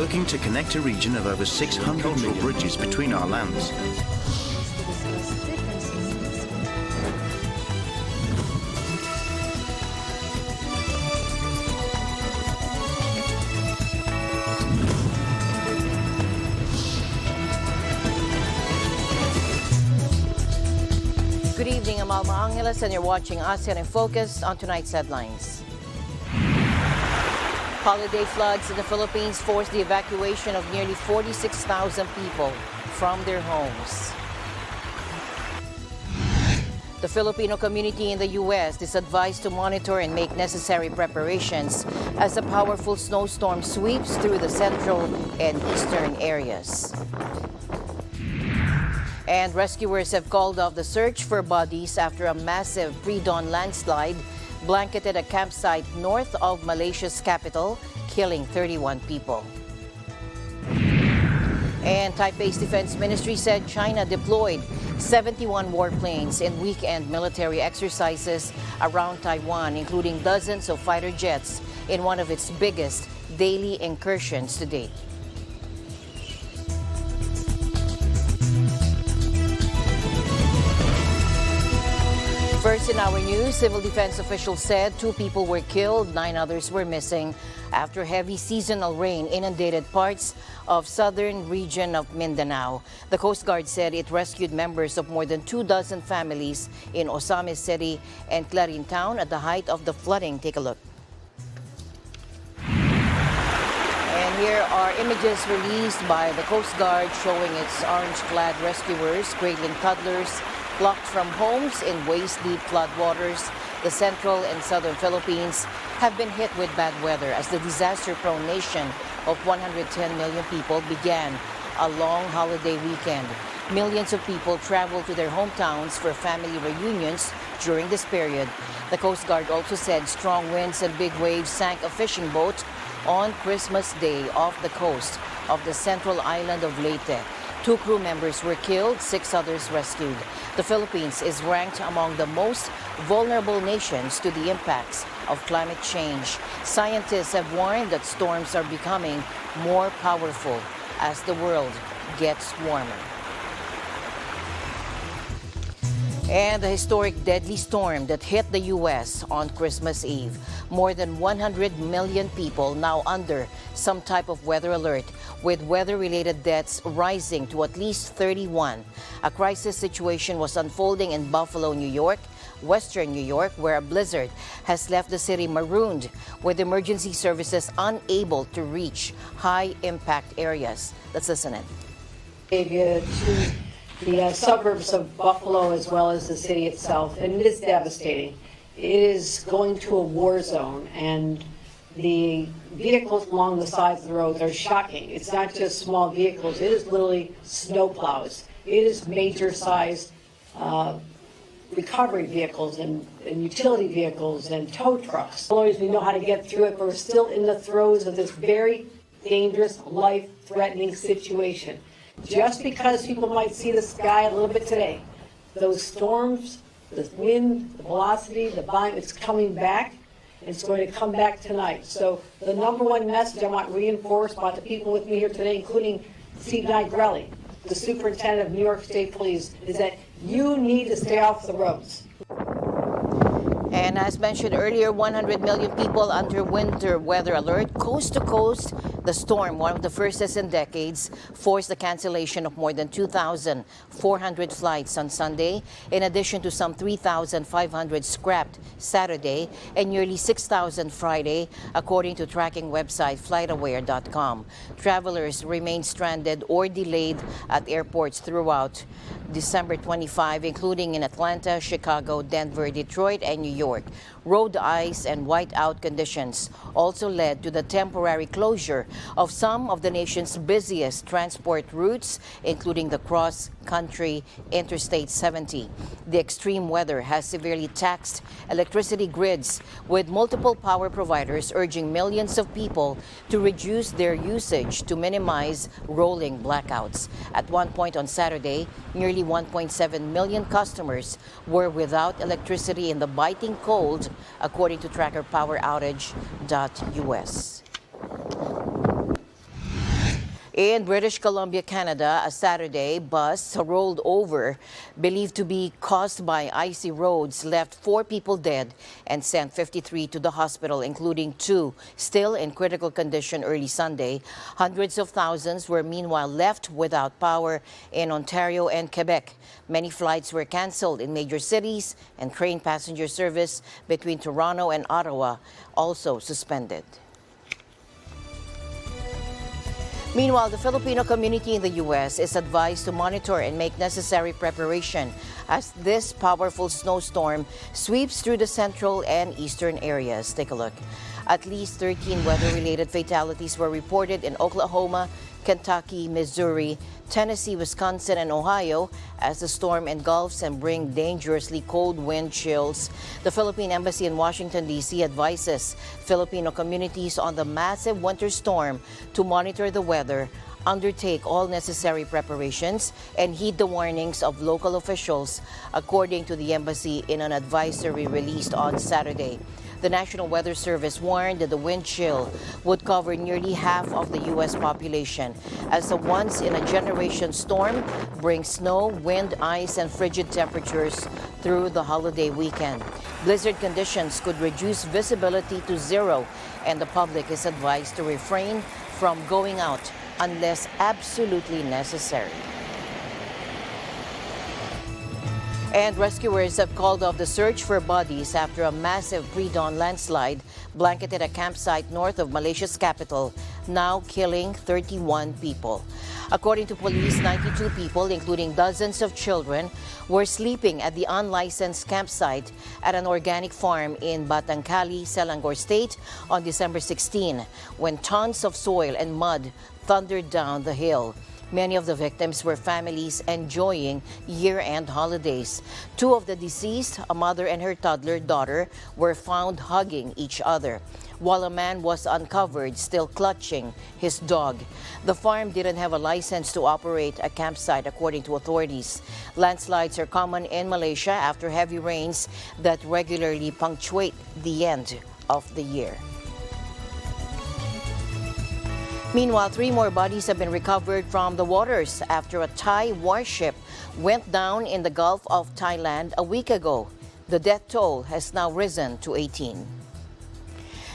working to connect a region of over 600 million bridges between our lands. Good evening, I'm Alma Angeles, and you're watching ASEAN in Focus on tonight's headlines. Holiday floods in the Philippines forced the evacuation of nearly 46,000 people from their homes. The Filipino community in the U.S. is advised to monitor and make necessary preparations as a powerful snowstorm sweeps through the central and eastern areas. And rescuers have called off the search for bodies after a massive pre-dawn landslide blanketed a campsite north of Malaysia's capital, killing 31 people. And Taipei's defense ministry said China deployed 71 warplanes in weekend military exercises around Taiwan, including dozens of fighter jets in one of its biggest daily incursions to date. First in our news, civil defense officials said 2 people were killed, 9 others were missing after heavy seasonal rain inundated parts of southern region of Mindanao. The Coast Guard said it rescued members of more than 24 families in Osamis City and Clarin Town at the height of the flooding. Take a look. And here are images released by the Coast Guard showing its orange-clad rescuers cradling toddlers locked from homes in waist-deep floodwaters. The central and southern Philippines have been hit with bad weather as the disaster-prone nation of 110 million people began a long holiday weekend. Millions of people traveled to their hometowns for family reunions during this period. The Coast Guard also said strong winds and big waves sank a fishing boat on Christmas Day off the coast of the central island of Leyte. 2 crew members were killed, 6 others rescued. The Philippines is ranked among the most vulnerable nations to the impacts of climate change. Scientists have warned that storms are becoming more powerful as the world gets warmer. And the historic deadly storm that hit the U.S. on Christmas Eve. More than 100 million people now under some type of weather alert, with weather-related deaths rising to at least 31. A crisis situation was unfolding in Buffalo, New York, western New York, where a blizzard has left the city marooned, with emergency services unable to reach high-impact areas. Let's listen in. The suburbs of Buffalo as well as the city itself, and it is devastating. It is going to a war zone, and the vehicles along the sides of the roads are shocking. It's not just small vehicles, it is literally snowplows. It is major size recovery vehicles and utility vehicles and tow trucks. Lawyers, we know how to get through it, but we're still in the throes of this very dangerous, life-threatening situation. Just because people might see the sky a little bit today, those storms, the wind, the velocity, the volume, it's coming back. It's going to come back tonight. So the number one message I want reinforced by the people with me here today, including Steve Nigrelli, the superintendent of New York State Police, is that you need to stay off the roads. And as mentioned earlier, 100 million people under winter weather alert. Coast to coast, the storm, one of the fastest in decades, forced the cancellation of more than 2,400 flights on Sunday, in addition to some 3,500 scrapped Saturday and nearly 6,000 Friday, according to tracking website FlightAware.com. Travelers remain stranded or delayed at airports throughout December 25, including in Atlanta, Chicago, Denver, Detroit, and New York. Road ice and whiteout conditions also led to the temporary closure of some of the nation's busiest transport routes, including the cross-country Interstate 70. The extreme weather has severely taxed electricity grids, with multiple power providers urging millions of people to reduce their usage to minimize rolling blackouts. At one point on Saturday, nearly 1.7 million customers were without electricity in the biting cold, according to tracker PowerOutage.us. In British Columbia, Canada, a Saturday bus rolled over, believed to be caused by icy roads, left 4 people dead and sent 53 to the hospital, including 2 still in critical condition early Sunday. Hundreds of thousands were meanwhile left without power in Ontario and Quebec. Many flights were canceled in major cities, and train passenger service between Toronto and Ottawa also suspended. Meanwhile, the Filipino community in the U.S. is advised to monitor and make necessary preparation as this powerful snowstorm sweeps through the central and eastern areas. Take a look. At least 13 weather-related fatalities were reported in Oklahoma, Kentucky, Missouri, Tennessee, Wisconsin, and Ohio as the storm engulfs and brings dangerously cold wind chills. The Philippine Embassy in Washington, D.C. advises Filipino communities on the massive winter storm to monitor the weather, undertake all necessary preparations, and heed the warnings of local officials, according to the embassy in an advisory released on Saturday. The National Weather Service warned that the wind chill would cover nearly half of the U.S. population as a once-in-a-generation storm brings snow, wind, ice, and frigid temperatures through the holiday weekend. Blizzard conditions could reduce visibility to 0, and the public is advised to refrain from going out unless absolutely necessary. And rescuers have called off the search for bodies after a massive pre-dawn landslide blanketed a campsite north of Malaysia's capital, now killing 31 people. According to police, 92 people, including dozens of children, were sleeping at the unlicensed campsite at an organic farm in Batangkali, Selangor State on December 16, when tons of soil and mud thundered down the hill. Many of the victims were families enjoying year-end holidays. 2 of the deceased, a mother and her toddler daughter, were found hugging each other, while a man was uncovered still clutching his dog. The farm didn't have a license to operate a campsite, according to authorities. Landslides are common in Malaysia after heavy rains that regularly punctuate the end of the year. Meanwhile, 3 more bodies have been recovered from the waters after a Thai warship went down in the Gulf of Thailand a week ago. The death toll has now risen to 18.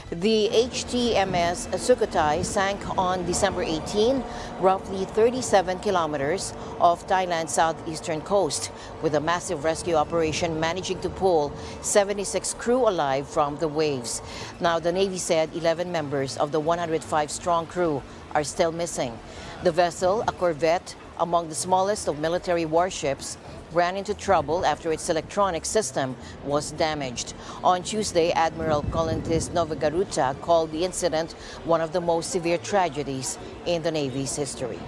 The HTMS Sukhothai sank on December 18, roughly 37 kilometers off Thailand's southeastern coast, with a massive rescue operation managing to pull 76 crew alive from the waves. Now, the Navy said 11 members of the 105-strong crew are still missing. The vessel, a corvette, among the smallest of military warships, ran into trouble after its electronic system was damaged. On Tuesday, Admiral Colentis Novagaruta called the incident one of the most severe tragedies in the Navy's history.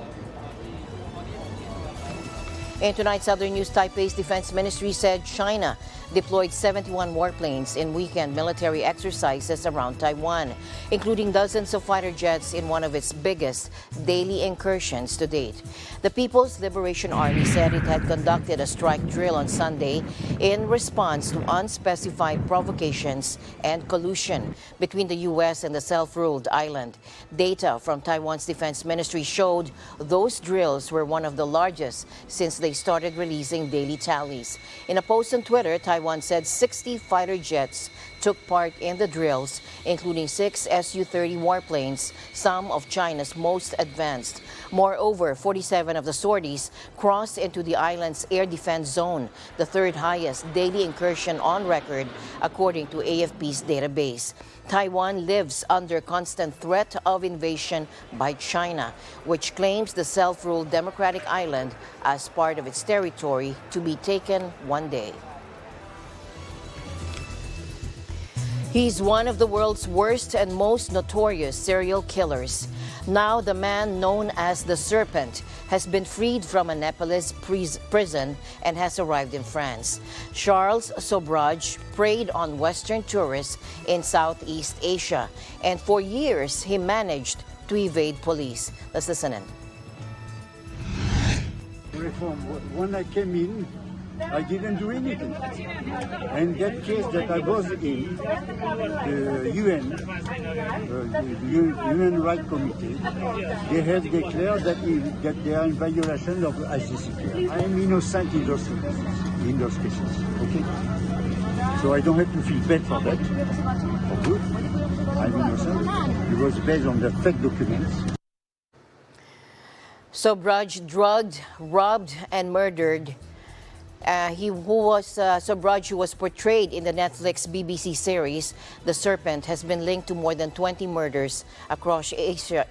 In tonight's other news, Taipei's defense ministry said China deployed 71 warplanes in weekend military exercises around Taiwan, including dozens of fighter jets in one of its biggest daily incursions to date. The People's Liberation Army said it had conducted a strike drill on Sunday in response to unspecified provocations and collusion between the U.S. and the self-ruled island. Data from Taiwan's defense ministry showed those drills were one of the largest since they started releasing daily tallies. In a post on Twitter, Taiwan said 60 fighter jets took part in the drills, including 6 Su-30 warplanes, some of China's most advanced. Moreover, 47 of the sorties crossed into the island's air defense zone, the 3rd highest daily incursion on record, according to AFP's database. Taiwan lives under constant threat of invasion by China, which claims the self-ruled democratic island as part of its territory to be taken one day. He's one of the world's worst and most notorious serial killers. Now, the man known as the Serpent has been freed from a Nepalese prison and has arrived in France. Charles Sobraj preyed on Western tourists in Southeast Asia, and for years he managed to evade police. Let's listen in. When I came in, I didn't do anything. And that case that I was in, the Human Rights Committee, they have declared that they are in violation of ICCPR. I am innocent in those cases. Okay? So I don't have to feel bad for that. Or good. I'm innocent. It was based on the fake documents. Sobraj drugged, robbed, and murdered. Sobraj, who was portrayed in the Netflix BBC series The Serpent, has been linked to more than 20 murders across Asia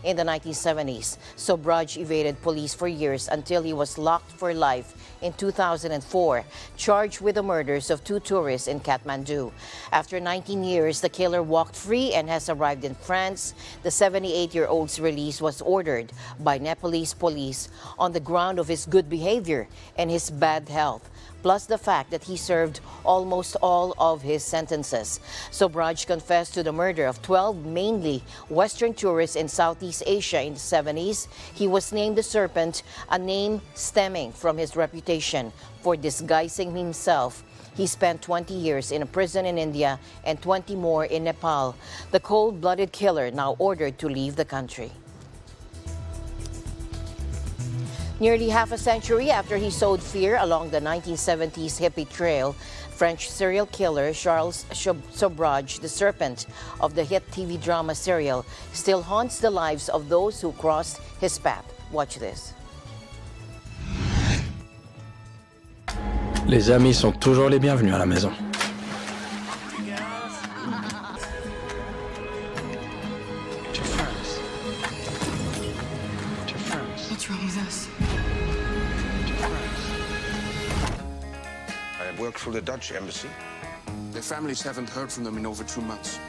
in the 1970s. Sobraj evaded police for years until he was locked for life in 2004, charged with the murders of 2 tourists in Kathmandu. After 19 years, the killer walked free and has arrived in France. The 78-year-old's release was ordered by Nepalese police on the ground of his good behavior and his bad health, plus the fact that he served almost all of his sentences. Sobraj confessed to the murder of 12 mainly Western tourists in Southeast Asia in the 70s. He was named the Serpent, a name stemming from his reputation for disguising himself. He spent 20 years in a prison in India and 20 more in Nepal. The cold-blooded killer now ordered to leave the country. Nearly half a century after he sowed fear along the 1970s hippie trail, French serial killer Charles Sobraj, the Serpent of the hit TV drama serial, still haunts the lives of those who crossed his path. Watch this. Les amis sont toujours les bienvenus à la maison. What's wrong with us? I work for the Dutch embassy. Their families haven't heard from them in over 2 months.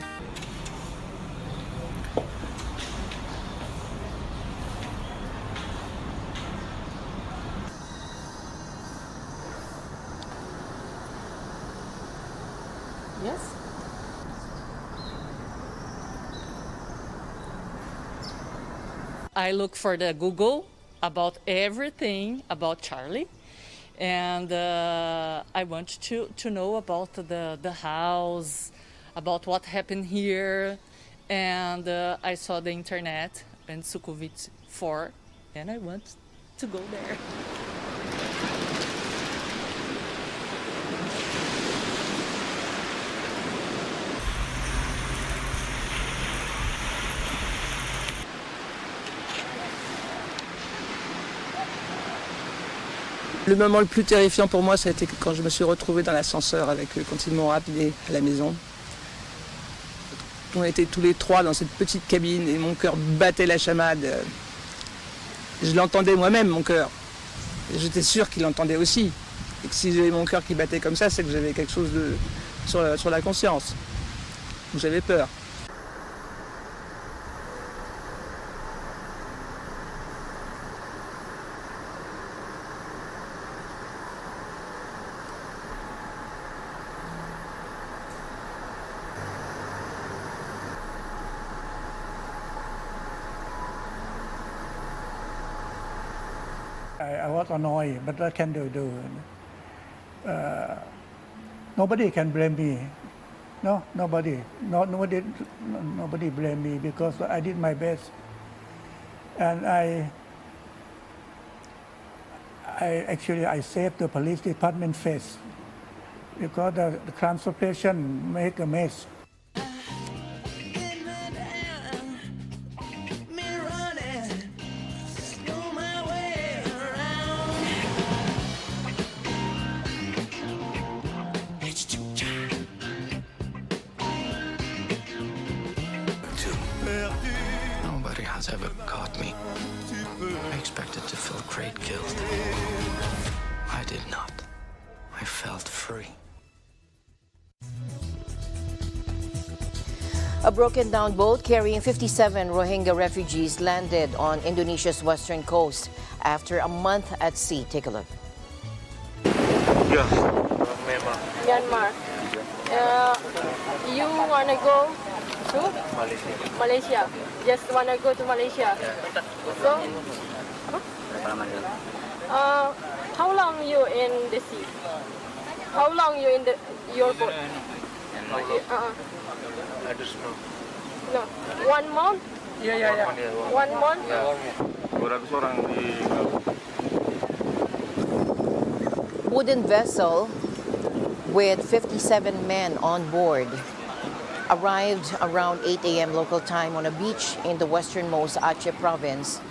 Yes? I look for the Google about everything about Charlie, and I want to know about the house, about what happened here, and I saw the internet and Sukhumvit 4, and I want to go there. Le moment le plus terrifiant pour moi, ça a été quand je me suis retrouvée dans l'ascenseur avec eux, quand ils m'ont ramenée à la maison. On était tous les 3 dans cette petite cabine et mon cœur battait la chamade. Je l'entendais moi-même, mon cœur. J'étais sûr qu'il l'entendait aussi. Et que si j'avais mon cœur qui battait comme ça, c'est que j'avais quelque chose sur la conscience. Donc j'avais peur. I was annoyed, but what can they do? Nobody can blame me. No, nobody. Nobody blame me because I did my best, and I saved the police department face because the transportation make a mess. Nobody has ever caught me. I expected to feel great guilt. I did not. I felt free. A broken-down boat carrying 57 Rohingya refugees landed on Indonesia's western coast after a month at sea. Take a look. Myanmar. You want to go to Malaysia? Just want to go to Malaysia. So, How long you in the sea? How long you in your boat? I just know. No, 1 month? Yeah. 1 month? Wooden vessel with 57 men on board arrived around 8 a.m. local time on a beach in the westernmost Aceh province.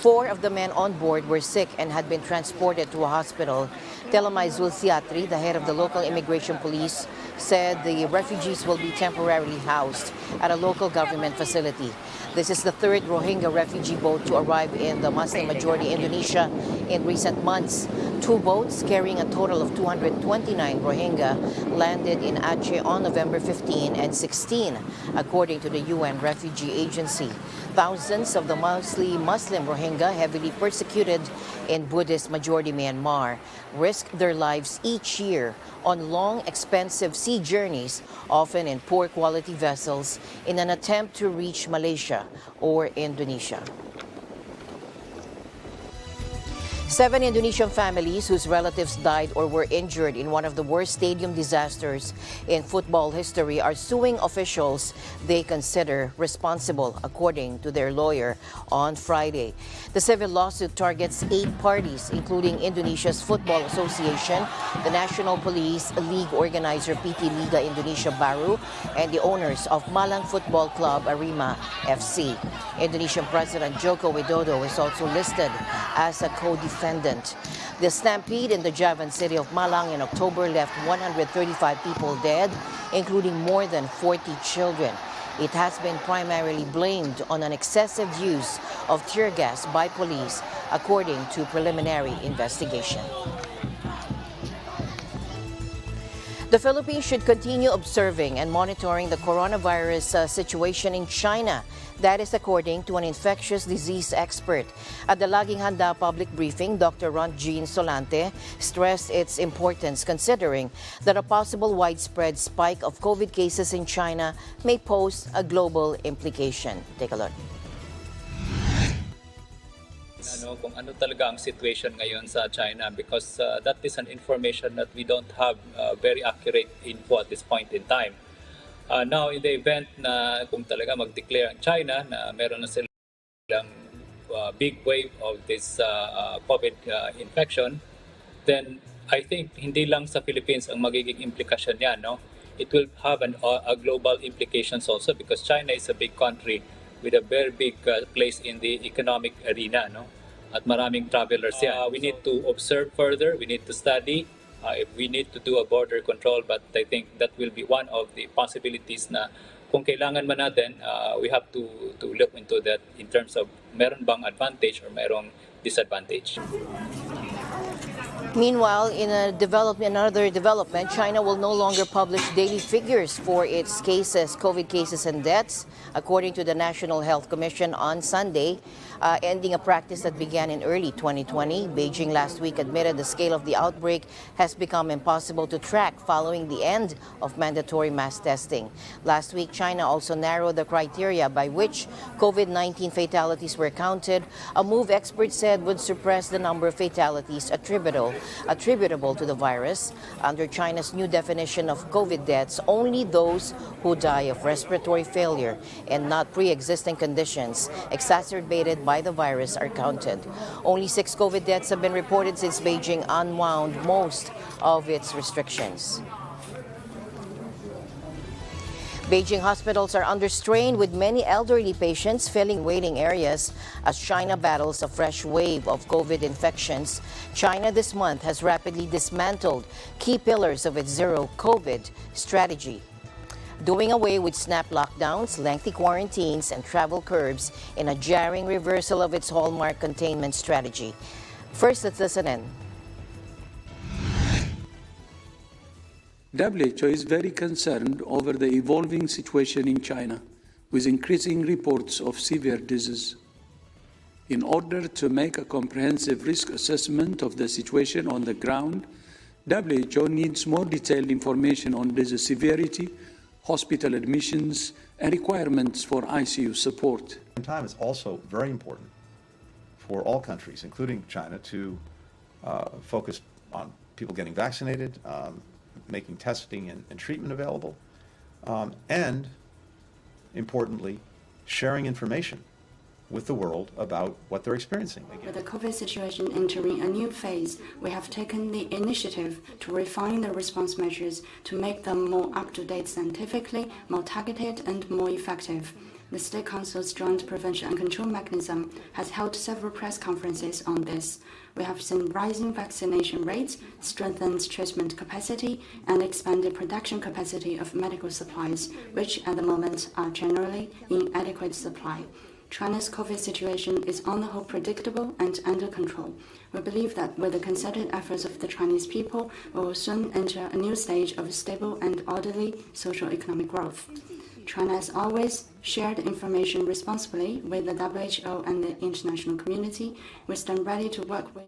4 of the men on board were sick and had been transported to a hospital. Telamay Zulsiatri, the head of the local immigration police, said the refugees will be temporarily housed at a local government facility. This is the 3rd Rohingya refugee boat to arrive in the Muslim-majority Indonesia in recent months. 2 boats carrying a total of 229 Rohingya landed in Aceh on November 15 and 16, according to the UN Refugee Agency. Thousands of the mostly Muslim Rohingya, heavily persecuted in Buddhist-majority Myanmar, risk their lives each year on long, expensive sea journeys, often in poor quality vessels, in an attempt to reach Malaysia or Indonesia. 7 Indonesian families whose relatives died or were injured in one of the worst stadium disasters in football history are suing officials they consider responsible, according to their lawyer on Friday. The civil lawsuit targets 8 parties, including Indonesia's Football Association, the National Police League organizer PT Liga Indonesia Baru, and the owners of Malang Football Club Arema FC. Indonesian President Joko Widodo is also listed as a co-defendant. The stampede in the Javan city of Malang in October left 135 people dead, including more than 40 children. It has been primarily blamed on an excessive use of tear gas by police, according to preliminary investigation. The Philippines should continue observing and monitoring the coronavirus situation in China. That is according to an infectious disease expert. At the Laging Handa public briefing, Dr. Ron Jean Solante stressed its importance considering that a possible widespread spike of COVID cases in China may pose a global implication. Take a look. Kung ano talaga ang situation ngayon sa China, because that is an information that we don't have very accurate info at this point in time. Now, in the event na kung talaga mag-declare ang China na meron na silang big wave of this COVID infection, then I think hindi lang sa Philippines ang magiging implikasyon yan. No? It will have a global implications also because China is a big country with a very big place in the economic arena. No? At maraming travelers yan. We need to observe further, we need to study, if we need to do a border control, but I think that will be one of the possibilities na kung kailangan man natin, we have to look into that in terms of meron bang advantage or merong disadvantage. Meanwhile, in another development, China will no longer publish daily figures for its cases, COVID cases and deaths, according to the National Health Commission on Sunday, ending a practice that began in early 2020. Beijing last week admitted the scale of the outbreak has become impossible to track following the end of mandatory mass testing. Last week, China also narrowed the criteria by which COVID-19 fatalities were counted, a move experts said would suppress the number of fatalities attributable to the virus. Under China's new definition of COVID deaths, only those who die of respiratory failure and not pre-existing conditions exacerbated by the virus are counted. Only 6 COVID deaths have been reported since Beijing unwound most of its restrictions. Beijing hospitals are under strain with many elderly patients filling waiting areas as China battles a fresh wave of COVID infections. China this month has rapidly dismantled key pillars of its zero COVID strategy, doing away with snap lockdowns, lengthy quarantines, and travel curbs in a jarring reversal of its hallmark containment strategy. First, let's listen in. WHO is very concerned over the evolving situation in China, with increasing reports of severe disease. In order to make a comprehensive risk assessment of the situation on the ground, WHO needs more detailed information on disease severity, hospital admissions, and requirements for ICU support. At the same time, it's also very important for all countries, including China, to focused on people getting vaccinated, making testing and treatment available, and importantly, sharing information with the world about what they're experiencing. With the COVID situation entering a new phase, we have taken the initiative to refine the response measures to make them more up-to-date scientifically, more targeted and more effective. The State Council's Joint Prevention and Control Mechanism has held several press conferences on this. We have seen rising vaccination rates, strengthened treatment capacity, and expanded production capacity of medical supplies, which at the moment are generally in adequate supply. China's COVID situation is on the whole predictable and under control. We believe that with the concerted efforts of the Chinese people, we will soon enter a new stage of stable and orderly socio-economic growth. China has always shared information responsibly with the WHO and the international community. We stand ready to work with